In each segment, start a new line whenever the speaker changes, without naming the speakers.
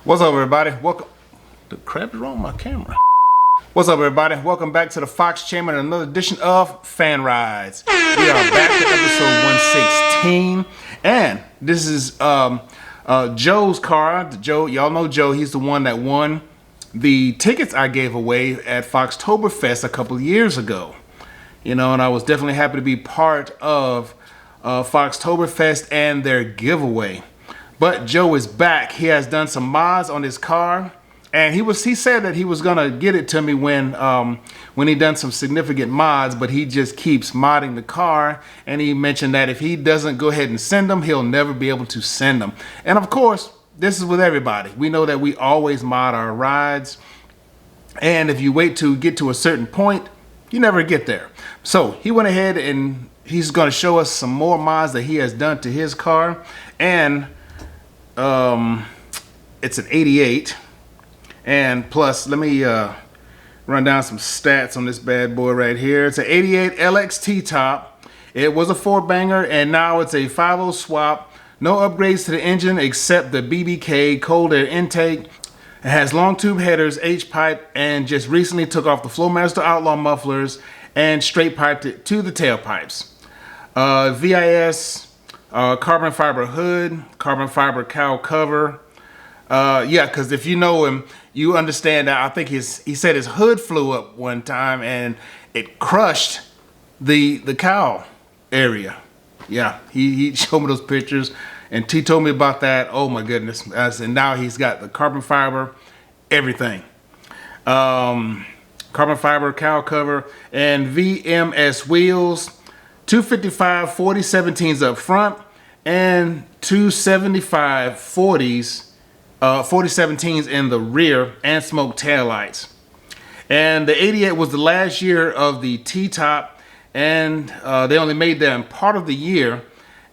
What's up, everybody? Welcome. The crap is wrong with my camera. What's up, everybody? Welcome back to the Fox Chamber and another edition of Fan Rides. We are back to episode 116, and this is Joe's car. Joe, y'all know Joe. He's the one that won the tickets I gave away at Foxtoberfest a couple of years ago. You know, and I was definitely happy to be part of Foxtoberfest and their giveaway. But Joe is back. He has done some mods on his car, and he said that he was gonna get it to me when he done some significant mods, but he just keeps modding the car, and he mentioned that if he doesn't go ahead and send them, he'll never be able to send them. And of course, this is with everybody. We know that we always mod our rides, and if you wait to get to a certain point, you never get there. So he went ahead and he's gonna show us some more mods that he has done to his car, and it's an 88, and plus let me run down some stats on this bad boy right here. It's an 88 LXT top. It was a 4-banger, and now it's a 5.0 swap. No upgrades to the engine except the BBK cold air intake. It has long tube headers, H-pipe, and just recently took off the Flowmaster Outlaw mufflers and straight piped it to the tailpipes. VIS carbon fiber hood, carbon fiber cowl cover. Yeah, because if you know him, you understand that I think he said his hood flew up one time and it crushed the cowl area. Yeah, he showed me those pictures and he told me about that. Oh my goodness. And now he's got the carbon fiber, everything. Carbon fiber cowl cover and VMS wheels. 255 4017s up front and 275 4017s in the rear, and smoke taillights. And the 88 was the last year of the T-top, and they only made that in part of the year,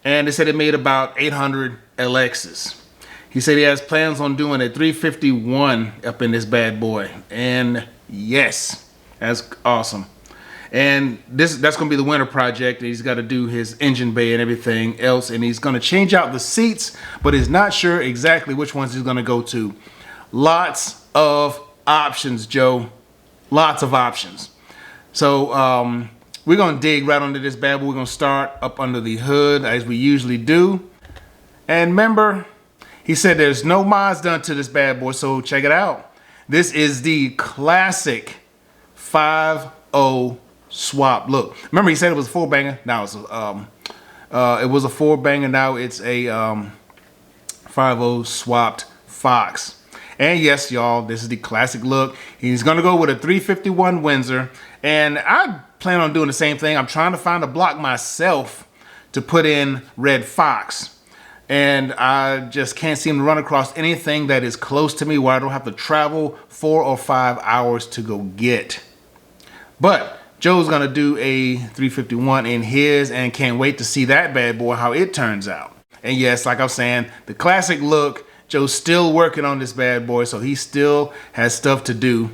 and they said it made about 800 LXs. He said he has plans on doing a 351 up in this bad boy, and yes, that's awesome. And that's going to be the winter project. He's got to do his engine bay and everything else. And he's going to change out the seats, but he's not sure exactly which ones he's going to go to. Lots of options, Joe. Lots of options. So we're going to dig right under this bad boy. We're going to start up under the hood as we usually do. And remember, he said there's no mods done to this bad boy. So check it out. This is the classic 5.0 swap. Look, remember he said it was a 4-banger. Now it's it was a 4-banger. Now it's a 5.0 swapped Fox. And yes, y'all, this is the classic look. He's gonna go with a 351 Windsor, and I plan on doing the same thing. I'm trying to find a block myself to put in red Fox, and I just can't seem to run across anything that is close to me where I don't have to travel 4 or 5 hours to go get. But Joe's gonna do a 351 in his, and can't wait to see that bad boy, how it turns out. And yes, like I'm saying, the classic look. Joe's still working on this bad boy, so he still has stuff to do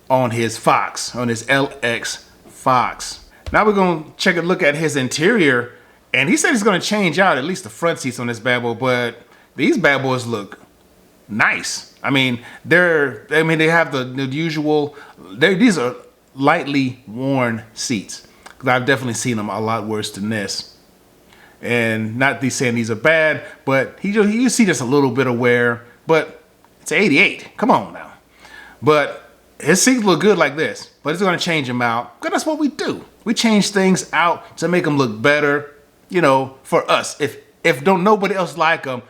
on his Fox, on his LX Fox. Now we're gonna check a look at his interior, and he said he's gonna change out at least the front seats on this bad boy, but these bad boys look nice. I mean, they have the usual. These are lightly worn seats, because I've definitely seen them a lot worse than this. And not these saying these are bad, but you see just a little bit of wear, but it's 88. Come on now. But his seats look good like this, but it's going to change them out, because that's what we do. We change things out to make them look better, you know, for us. If don't nobody else like them,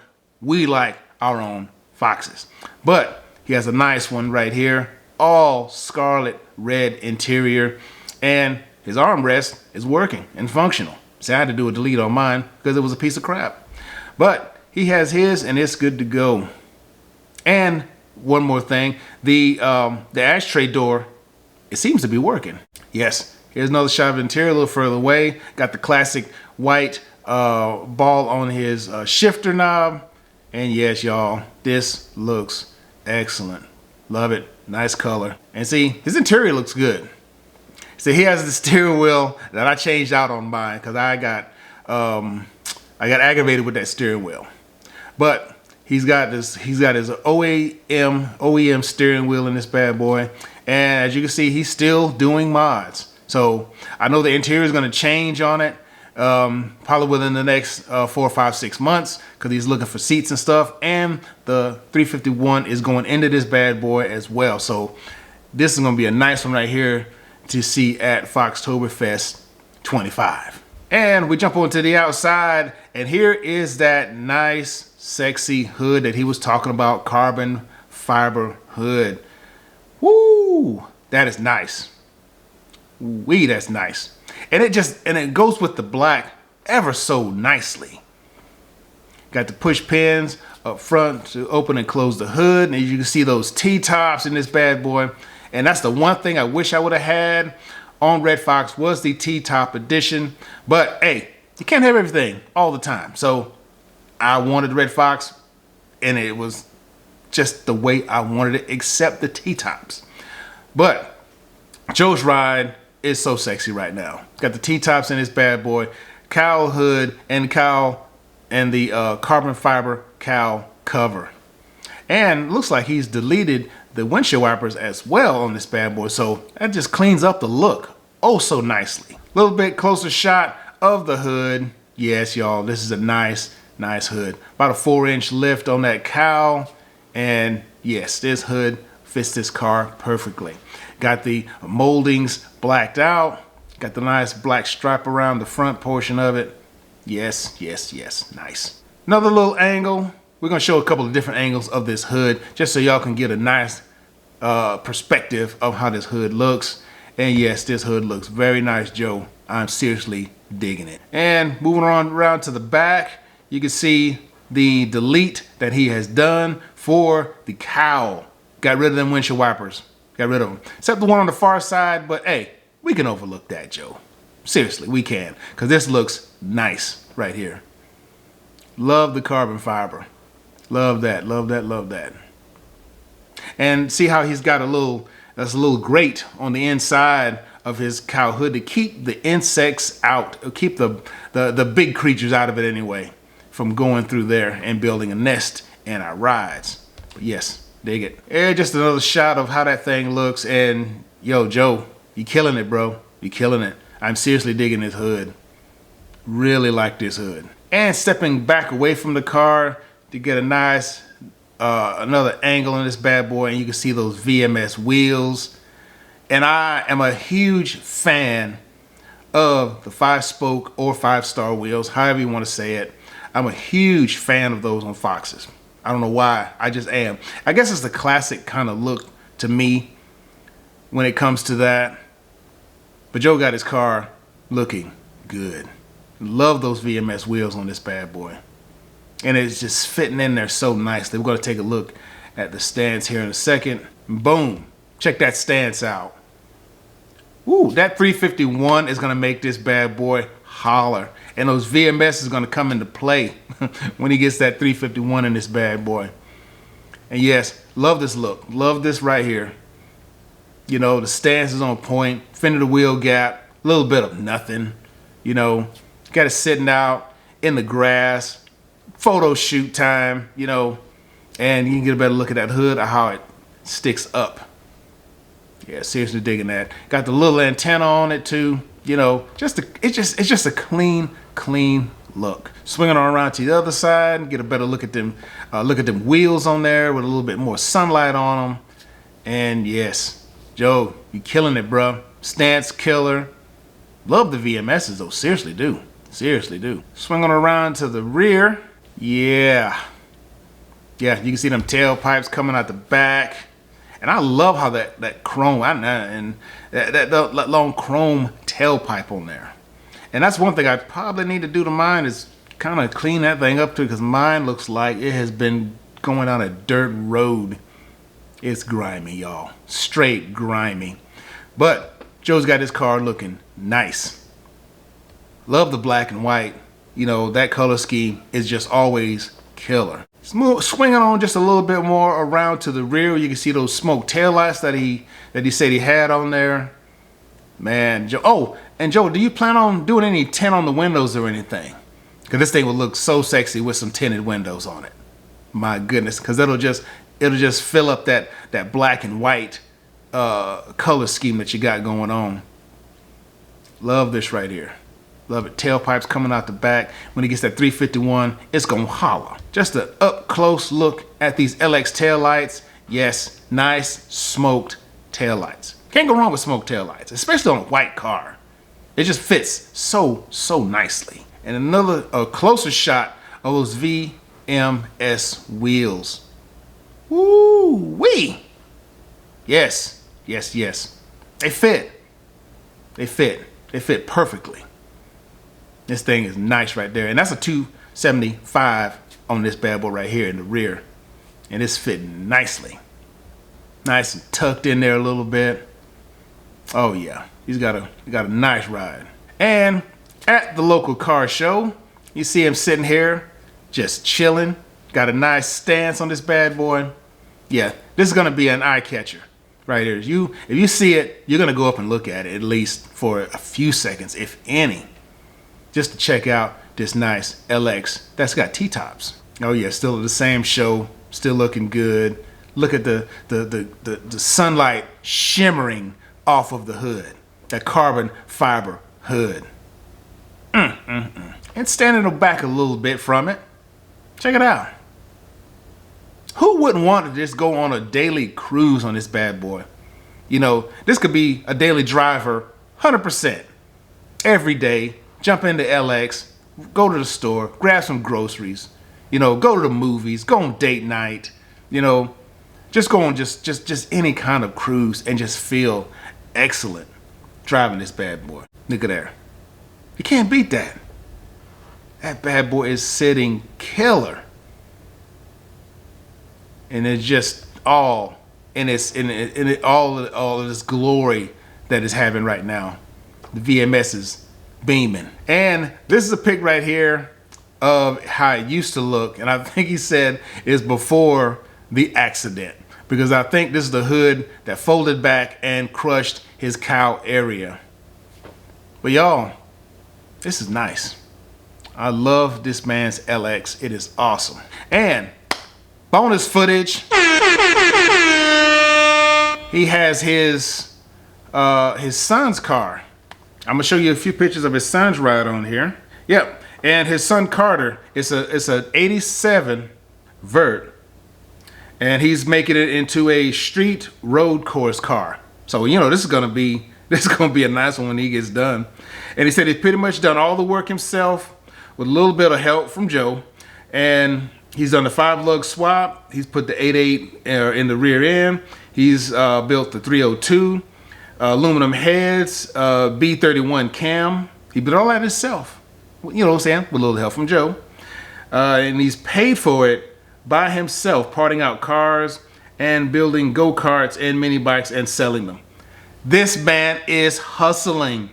we like our own Foxes. But he has a nice one right here, all scarlet red interior, and his armrest is working and functional. See, I had to do a delete on mine because it was a piece of crap, but he has his and it's good to go. And one more thing, the ashtray door, it seems to be working. Yes, here's another shot of the interior a little further away. Got the classic white ball on his shifter knob, and yes, y'all, this looks excellent. Love it. Nice color. And see, his interior looks good. See, he has the steering wheel that I changed out on mine because I got aggravated with that steering wheel. But He's got his OEM steering wheel in this bad boy. And as you can see, he's still doing mods. So I know the interior is going to change on it. Probably within the next 4, 5, 6 months, because he's looking for seats and stuff. And the 351 is going into this bad boy as well. So this is going to be a nice one right here to see at Foxtoberfest 25. And we jump onto the outside, and here is that nice, sexy hood that he was talking about, carbon fiber hood. Woo! That is nice. Wee, that's nice. And it goes with the black ever so nicely. Got the push pins up front to open and close the hood. And you can see those T-tops in this bad boy. And that's the one thing I wish I would have had on Red Fox was the T-top edition. But hey, you can't have everything all the time. So I wanted Red Fox, and it was just the way I wanted it, except the T-tops. But Joe's ride is so sexy right now. Got the T-tops in this bad boy, cowl hood, and the carbon fiber cowl cover. And looks like he's deleted the windshield wipers as well on this bad boy, so that just cleans up the look oh so nicely. A little bit closer shot of the hood. Yes, y'all, this is a nice hood. About a 4-inch lift on that cowl, and yes, this hood fits this car perfectly. Got the moldings blacked out. Got the nice black stripe around the front portion of it. Yes, nice. Another little angle. We're gonna show a couple of different angles of this hood just so y'all can get a nice perspective of how this hood looks. And yes, this hood looks very nice, Joe. I'm seriously digging it. And moving on around to the back, you can see the delete that he has done for the cowl. Got rid of them windshield wipers. Got rid of them. Except the one on the far side, but hey, we can overlook that, Joe. Seriously, we can. Because this looks nice right here. Love the carbon fiber. Love that, love that, love that. And see how he's got a little grate on the inside of his cowl hood to keep the insects out, keep the big creatures out of it anyway, from going through there and building a nest in our rides. But yes, dig it. And just another shot of how that thing looks. And yo, Joe, you killing it, bro. You killing it. I'm seriously digging this hood. Really like this hood. And stepping back away from the car to get a nice another angle in this bad boy, and you can see those VMS wheels. And I am a huge fan of the 5-spoke or 5-star wheels, however you want to say it. I'm a huge fan of those on Foxes. I don't know why, I just am. I guess it's the classic kind of look to me when it comes to that. But Joe got his car looking good. Love those VMS wheels on this bad boy. And it's just fitting in there so nicely. We're going to take a look at the stance here in a second. Boom. Check that stance out. Ooh, that 351 is going to make this bad boy holler. And those VMS is going to come into play when he gets that 351 in this bad boy. And yes, love this look. Love this right here. You know, the stance is on point. Fender to wheel gap. A little bit of nothing. You know, got it sitting out in the grass. Photo shoot time, you know, and you can get a better look at that hood or how it sticks up. Yeah, seriously digging that. Got the little antenna on it too, you know. It's just a clean look. Swinging on around to the other side, get a better look at them wheels on there with a little bit more sunlight on them. And yes, Joe, you killing it, bro. Stance killer. Love the VMSs though. Seriously do. Seriously do. Swinging around to the rear. Yeah, you can see them tailpipes coming out the back. And I love how that chrome, and that long chrome tailpipe on there. And that's one thing I probably need to do to mine is kind of clean that thing up too, because mine looks like it has been going on a dirt road. It's grimy, y'all. Straight grimy. But Joe's got his car looking nice. Love the black and white. You know, that color scheme is just always killer. Swinging on just a little bit more around to the rear, you can see those smoke taillights that he said he had on there. Man, Joe. Oh, and Joe, do you plan on doing any tint on the windows or anything? Because this thing would look so sexy with some tinted windows on it. My goodness, because it'll just fill up that black and white color scheme that you got going on. Love this right here. Love it. Tailpipes coming out the back. When it gets that 351, it's gonna holler. Just an up close look at these LX taillights. Yes, nice smoked taillights. Can't go wrong with smoked taillights, especially on a white car. It just fits so nicely. And another closer shot of those VMS wheels. Woo wee! Yes. They fit. They fit perfectly. This thing is nice right there. And that's a 275 on this bad boy right here in the rear. And it's fitting nicely. Nice and tucked in there a little bit. Oh yeah, he's got a nice ride. And at the local car show, you see him sitting here just chilling. Got a nice stance on this bad boy. Yeah, this is gonna be an eye catcher right here. If you see it, you're gonna go up and look at it at least for a few seconds, if any, just to check out this nice LX that's got T-tops. Oh yeah, still the same show, still looking good. Look at the sunlight shimmering off of the hood, that carbon fiber hood. And standing back a little bit from it, check it out. Who wouldn't want to just go on a daily cruise on this bad boy? You know, this could be a daily driver, 100%. Every day, jump into LX, go to the store, grab some groceries, you know, go to the movies, go on date night, you know, just go on just any kind of cruise and just feel excellent driving this bad boy. Look at there. You can't beat that. That bad boy is sitting killer. And it's just all in all of this glory that it's having right now. The VMS is beaming. And this is a pic right here of how it used to look. And I think he said is before the accident, because I think this is the hood that folded back and crushed his cow area. But y'all, this is nice. I love this man's LX. It is awesome. And bonus footage. He has his son's car. I'm gonna show you a few pictures of his son's ride on here. Yep, and his son Carter. It's a 87 Vert, and he's making it into a street road course car. So you know this is gonna be a nice one when he gets done. And he said he's pretty much done all the work himself with a little bit of help from Joe, and he's done the 5-lug swap. He's put the 8.8 in the rear end. He's built the 302, aluminum heads, B31 cam. He did all that himself. You know what I'm saying? With a little help from Joe. And he's paid for it by himself, parting out cars and building go-karts and mini bikes and selling them. This man is hustling.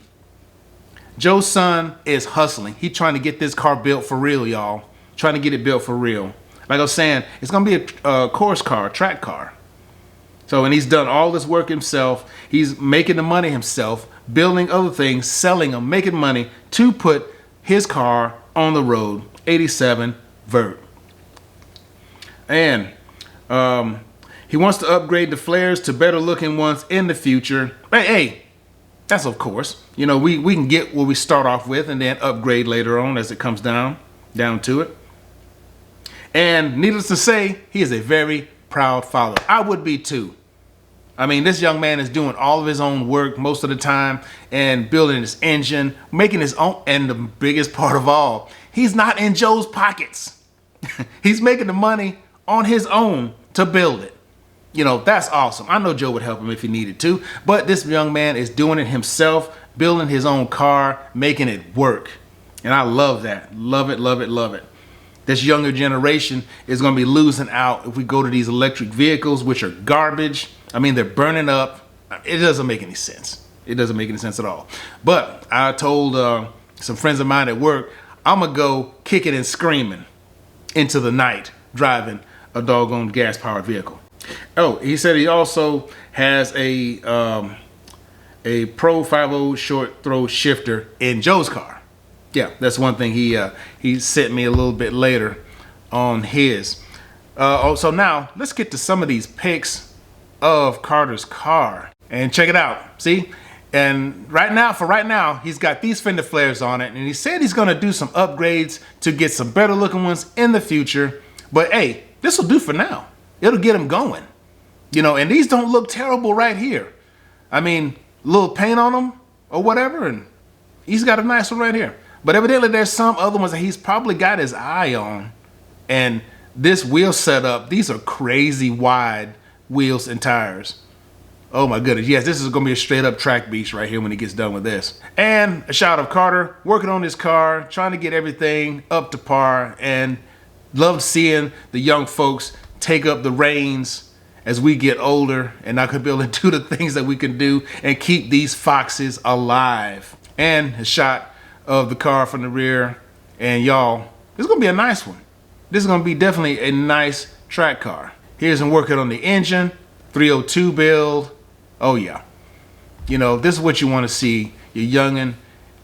Joe's son is hustling. He's trying to get this car built for real, y'all. Trying to get it built for real. Like I was saying, it's gonna be a course car, a track car. So, and he's done all this work himself. He's making the money himself, building other things, selling them, making money to put his car on the road. 87 Vert. And he wants to upgrade the flares to better looking ones in the future. Hey, that's of course. You know, we can get what we start off with and then upgrade later on as it comes down to it. And needless to say, he is a very proud father. I would be too. I mean, this young man is doing all of his own work most of the time and building his engine, making his own, and the biggest part of all, he's not in Joe's pockets. He's making the money on his own to build it. You know, that's awesome. I know Joe would help him if he needed to, but this young man is doing it himself, building his own car, making it work. And I love that. Love it, love it, love it. This younger generation is going to be losing out if we go to these electric vehicles, which are garbage. I mean, they're burning up. It doesn't make any sense. It doesn't make any sense at all. But I told some friends of mine at work, I'm going to go kicking and screaming into the night driving a doggone gas-powered vehicle. Oh, he said he also has a Pro 50 short throw shifter in Joe's car. Yeah, that's one thing he sent me a little bit later on his. So now let's get to some of these pics of Carter's car and check it out. See? And right now, he's got these fender flares on it, and he said he's gonna do some upgrades to get some better looking ones in the future. But hey, this will do for now. It'll get him going. You know, and these don't look terrible right here. I mean, little paint on them or whatever, and he's got a nice one right here. But evidently there's some other ones that he's probably got his eye on. And this wheel setup, these are crazy wide wheels and tires. Oh my goodness, yes, this is gonna be a straight up track beast right here when he gets done with this. And a shot of Carter working on his car, trying to get everything up to par, and love seeing the young folks take up the reins as we get older and not gonna be able to do the things that we can do and keep these foxes alive. And a shot of the car from the rear. And y'all, this is gonna be a nice one. This is gonna be definitely a nice track car. Here's him working on the engine, 302 build. Oh yeah. You know, this is what you wanna see, your youngin'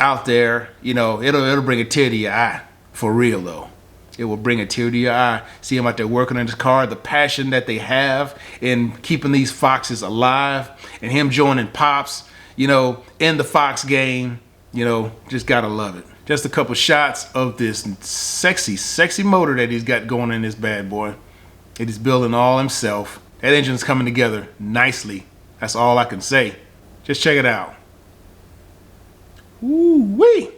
out there. You know, it'll bring a tear to your eye, for real though. It will bring a tear to your eye. See him out there working on his car, the passion that they have in keeping these foxes alive, and him joining Pops, you know, in the Fox game. You know, just gotta love it. Just a couple shots of this sexy motor that he's got going in this bad boy. It is building all himself. That engine's coming together nicely. That's all I can say. Just check it out. Woo-wee!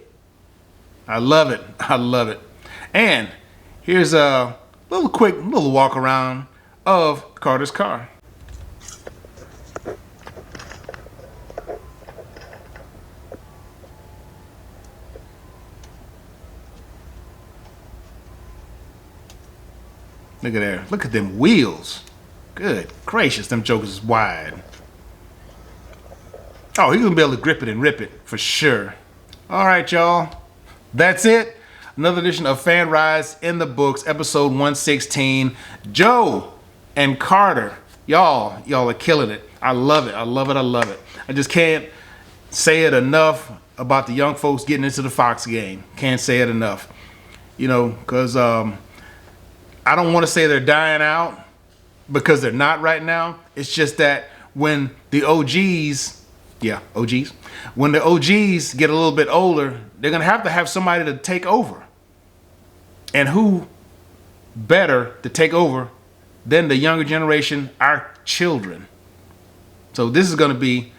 I love it. I love it. And here's a quick walk around of Carter's car. Look at there. Look at them wheels. Good gracious, them jokers is wide. Oh, he's gonna be able to grip it and rip it for sure. All right, y'all. That's it. Another edition of Fan Rides in the Books, episode 116. Joe and Carter, y'all are killing it. I love it. I love it. I love it. I just can't say it enough about the young folks getting into the Fox game. Can't say it enough. You know, because I don't want to say they're dying out, because they're not right now. It's just that when the OGs, when the OGs get a little bit older, they're going to have somebody to take over. And who better to take over than the younger generation, our children. So this is going to be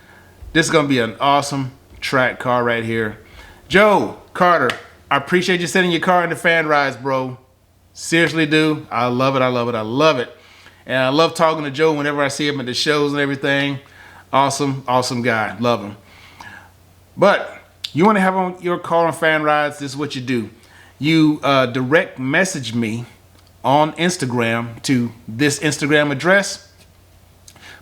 an awesome track car right here. Joe, Carter, I appreciate you sending your car into Fan Rides, bro. Seriously do. I love it. I love it. I love it. And I love talking to Joe whenever I see him at the shows and everything. Awesome guy. Love him. But you want to have on your car on Fan Rides, this is what you do. You direct message me on Instagram to this Instagram address.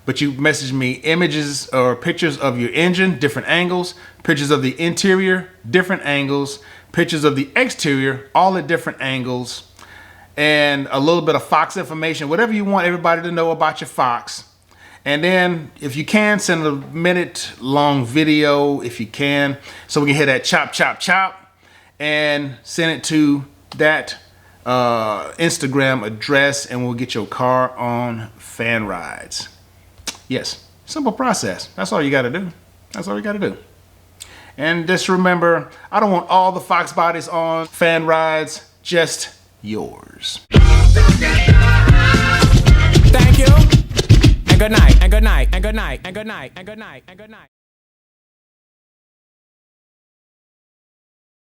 But you message me images or pictures of your engine, different angles, pictures of the interior, different angles, pictures of the exterior, all at different angles, and a little bit of Fox information, whatever you want everybody to know about your Fox. And then if you can, send a minute-long video if you can, so we can hear that chop, chop, chop, and send it to that Instagram address, and we'll get your car on Fan Rides. Yes, simple process. That's all you got to do. That's all you got to do. And just remember, I don't want all the Fox bodies on Fan Rides, just yours.
Thank you. And good night, and good night, and good night, and good night, and good night, and good night.